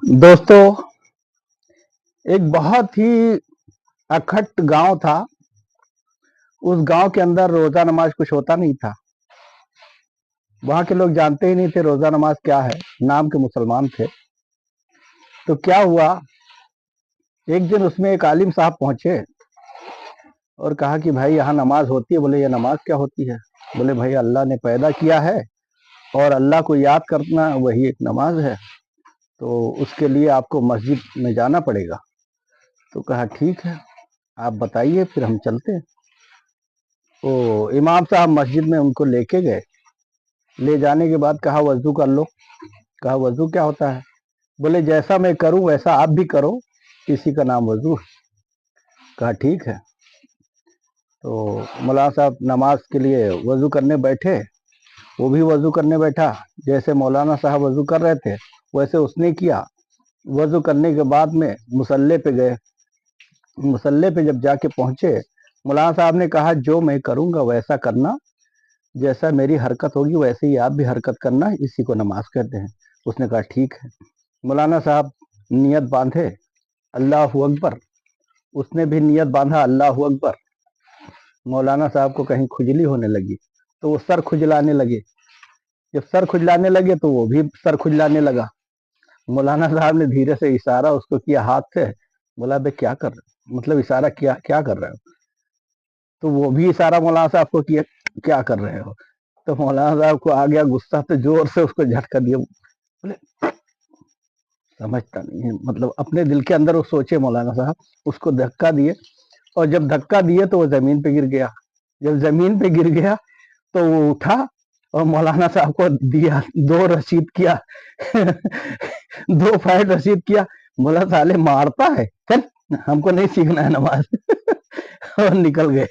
दोस्तों, एक बहुत ही अखट्ट गांव था। उस गांव के अंदर रोजा नमाज कुछ होता नहीं था। वहां के लोग जानते ही नहीं थे रोजा नमाज क्या है। नाम के मुसलमान थे। तो क्या हुआ, एक दिन उसमें एक आलिम साहब पहुंचे और कहा कि भाई यहाँ नमाज होती है। बोले ये नमाज क्या होती है? बोले भाई अल्लाह ने पैदा किया है और अल्लाह को याद करना वही एक नमाज है, तो उसके लिए आपको मस्जिद में जाना पड़ेगा। तो कहा ठीक है, आप बताइए फिर हम चलते हैं। तो इमाम साहब मस्जिद में उनको लेके गए। ले जाने के बाद कहा वजू कर लो। कहा वजू क्या होता है? बोले जैसा मैं करूं वैसा आप भी करो, इसी का नाम वजू। कहा ठीक है। तो मौलाना साहब नमाज के लिए वजू करने बैठे। वो भी वजू करने बैठा। जैसे मौलाना साहब वजू कर रहे थे वैसे उसने किया। वजू करने के बाद में मुसल्ले पे गए। मुसल्ले पे जब जाके पहुंचे, मौलाना साहब ने कहा जो मैं करूंगा वैसा करना, जैसा मेरी हरकत होगी वैसे ही आप भी हरकत करना, इसी को नमाज कहते हैं। उसने कहा ठीक है। मौलाना साहब नियत बांधे, अल्लाह अकबर। उसने भी नियत बांधा, अल्लाह अकबर। मौलाना साहब को कहीं खुजली होने लगी तो वो सर खुजलाने लगे। जब सर खुजलाने लगे तो वो भी सर खुजलाने लगा। मौलाना साहब ने धीरे से इशारा उसको किया हाथ से। बोला बे क्या कर रहे हो? मतलब इशारा किया, क्या कर रहे हो? तो वो भी इशारा मौलाना साहब को किया, क्या कर रहे हो? तो मौलाना साहब को आ गया गुस्सा, तो जोर से उसको झटका दिया। बोले समझता नहीं है, मतलब अपने दिल के अंदर वो सोचे मौलाना साहब, उसको धक्का दिए। और जब धक्का दिए तो वो जमीन पे गिर गया। जब जमीन पे गिर गया तो वो उठा और मौलाना साहब को दिया, दो रसीद किया। दो फाइट रसीद किया। बोला साले मारता है, चल हमको नहीं सीखना है नमाज। और निकल गए।